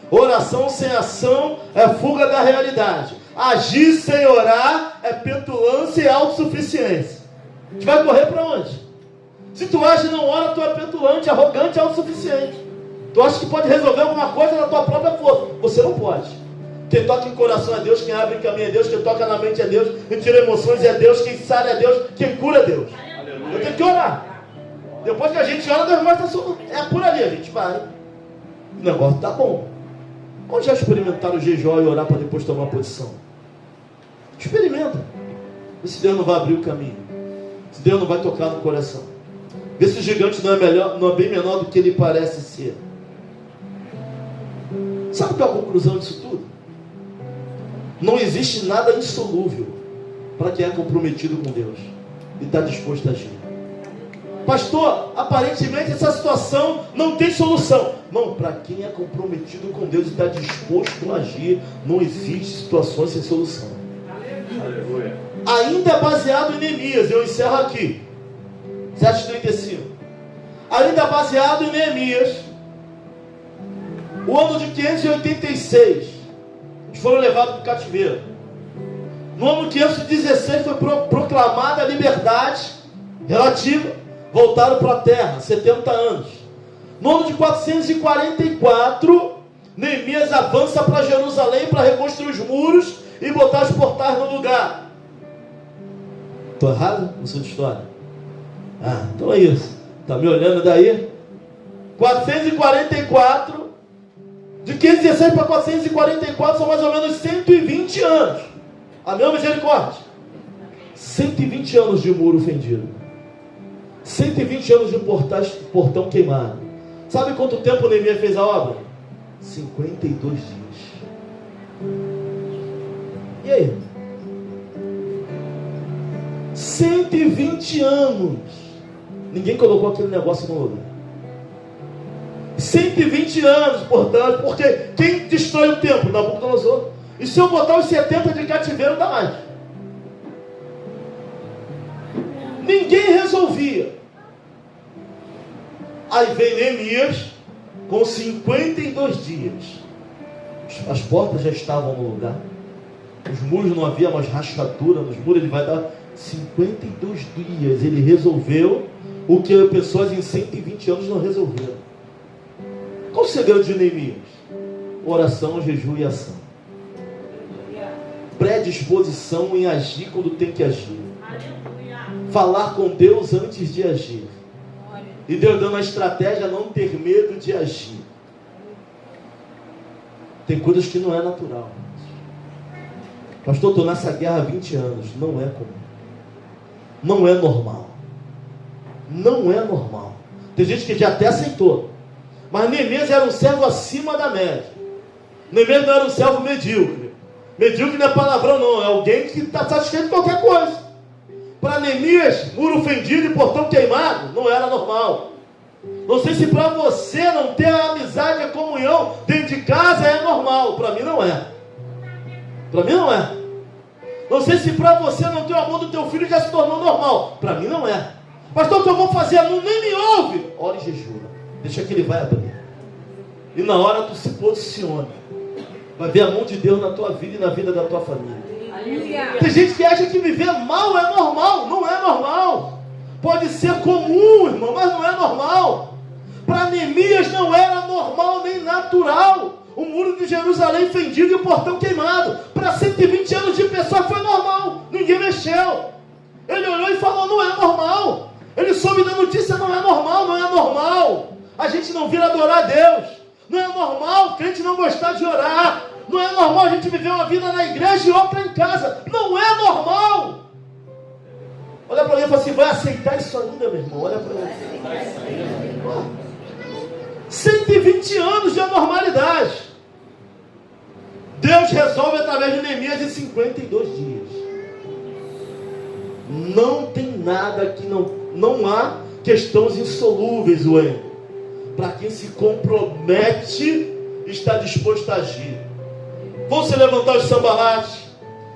Oração sem ação é fuga da realidade. Agir sem orar é petulância e autossuficiência. A gente vai correr para onde? Se tu age e não ora, tu é petulante, arrogante e autossuficiente. Tu acha que pode resolver alguma coisa na tua própria força. Você não pode. Quem toca em coração é Deus, quem abre em caminho é Deus, quem toca na mente é Deus, quem tira emoções é Deus, quem sara é Deus, quem cura é Deus. Eu tenho que orar. Depois que a gente ora, Deus mostra é por ali, a gente vai. O negócio tá bom. Onde já experimentaram jejuar e orar para depois tomar posição? Experimenta. Vê se Deus não vai abrir o caminho. Se Deus não vai tocar no coração. Vê se o gigante não é bem menor do que ele parece ser. Sabe qual é a conclusão disso tudo? Não existe nada insolúvel para quem é comprometido com Deus e está disposto a agir. Pastor, aparentemente essa situação não tem solução. Não, para quem é comprometido com Deus e está disposto a agir, não existe situações sem solução. Aleluia. Ainda é baseado em Neemias, eu encerro aqui. 7:35. Ainda baseado em Neemias, o ano de 586, eles foram levados para o cativeiro. No ano 516 foi proclamada a liberdade relativa, voltaram para a terra, 70 anos. No ano de 444, Neemias avança para Jerusalém para reconstruir os muros e botar os portais no lugar. Estou errado na sua história? Então é isso. Está me olhando daí? 444, de 516 para 444 são mais ou menos 120 anos. A minha misericórdia. 120 anos de muro fendido. 120 anos de portão queimado. Sabe quanto tempo Neemias fez a obra? 52 dias. E aí? 120 anos. Ninguém colocou aquele negócio no lugar. 120 anos, portanto, porque quem destrói o templo? Nabucodonosor. E se eu botar os 70 de cativeiro, dá mais. Ninguém resolvia. Aí vem Neemias com 52 dias. As portas já estavam no lugar. Os muros não havia mais rachadura nos muros. Ele vai dar 52 dias. Ele resolveu o que pessoas em 120 anos não resolveram. Qual o segredo de Neemias? Oração, jejum e ação. Predisposição em agir quando tem que agir. Falar com Deus antes de agir. E Deus dando a estratégia, não ter medo de agir. Tem coisas que não é natural. Pastor, estou nessa guerra há 20 anos. Não é comum. Não é normal. Não é normal. Tem gente que já até aceitou. Mas Neemias era um servo acima da média. Neemias não era um servo medíocre. Medíocre não é palavrão não. É alguém que está satisfeito com qualquer coisa. Para Neemias, muro fendido e portão queimado não era normal. Não sei se para você não ter a amizade e a comunhão dentro de casa é normal. Para mim não é. Para mim não é. Não sei se para você não ter o amor do teu filho já se tornou normal. Para mim não é. Pastor, o que eu vou fazer? Não, nem me ouve. Ora e jejua. Deixa que ele vai abrir. E na hora tu se posiciona. Vai ver a mão de Deus na tua vida e na vida da tua família. Tem gente que acha que viver mal é normal. Não é normal. Pode ser comum, irmão, mas não é normal. Para Neemias não era normal nem natural. O muro de Jerusalém fendido e o portão queimado. Para 120 anos de pessoa foi normal. Ninguém mexeu. Ele olhou e falou, não é normal. Ele soube da notícia, não é normal, não é normal. A gente não vir adorar a Deus. Não é normal o crente não gostar de orar. Não é normal a gente viver uma vida na igreja e outra em casa. Não é normal. Olha para mim e fala assim, vai aceitar isso ainda, meu irmão? Olha para mim. 120 anos de anormalidade. Deus resolve através de Neemias em 52 dias. Não tem nada que não há questões insolúveis, Wayne. Para quem se compromete, está disposto a agir. Vão se levantar os Sambalates,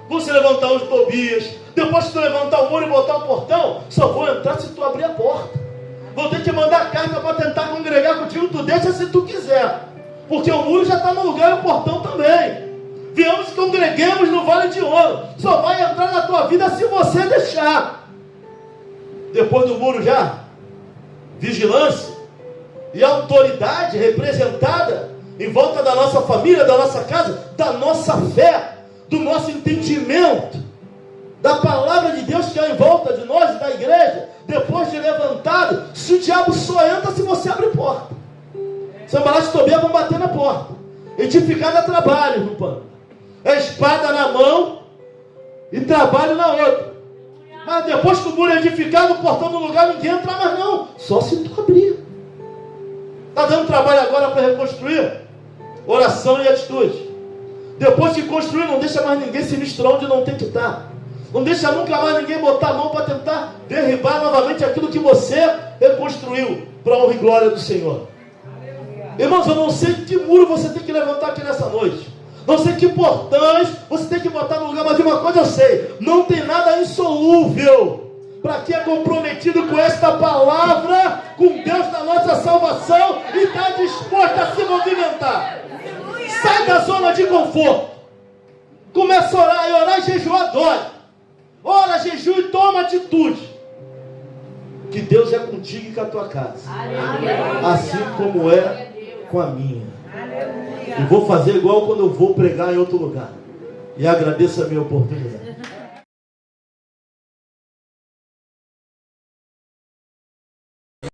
vão se levantar os Tobias. Depois que tu levantar o muro e botar o portão, só vou entrar se tu abrir a porta. Vou ter que mandar carta para tentar congregar contigo, tu deixa se tu quiser. Porque o muro já está no lugar e o portão também. Viemos e congreguemos no Vale de Ouro. Só vai entrar na tua vida se você deixar. Depois do muro já, vigilância e autoridade representada em volta da nossa família, da nossa casa, da nossa fé, do nosso entendimento, da palavra de Deus que é em volta de nós e da igreja. Depois de levantado, se o diabo só entra se você abre porta. Sambalates e Tobias vão bater na porta. Edificar dá trabalho no pano. É espada na mão e trabalho na outra. Mas depois que o muro é edificado, o portão no lugar, ninguém entra mais não. Só se tu abrir. Está dando trabalho agora para reconstruir? Oração e atitude. Depois que construir, não deixa mais ninguém se misturar onde não tem que estar. Não deixa nunca mais ninguém botar a mão para tentar derribar novamente aquilo que você reconstruiu para a honra e glória do Senhor. Irmãos, eu não sei que muro você tem que levantar aqui nessa noite. Não sei que portões você tem que botar no lugar, mas de uma coisa eu sei. Não tem nada insolúvel para quem é comprometido com esta palavra, com Deus na nossa salvação e está disposto a se movimentar. Sai da zona de conforto. Começa a orar, e orar e jejuar, adore. Ora, jejum e toma atitude. Que Deus é contigo e com a tua casa. Assim como é com a minha. E vou fazer igual quando eu vou pregar em outro lugar. E agradeço a minha oportunidade.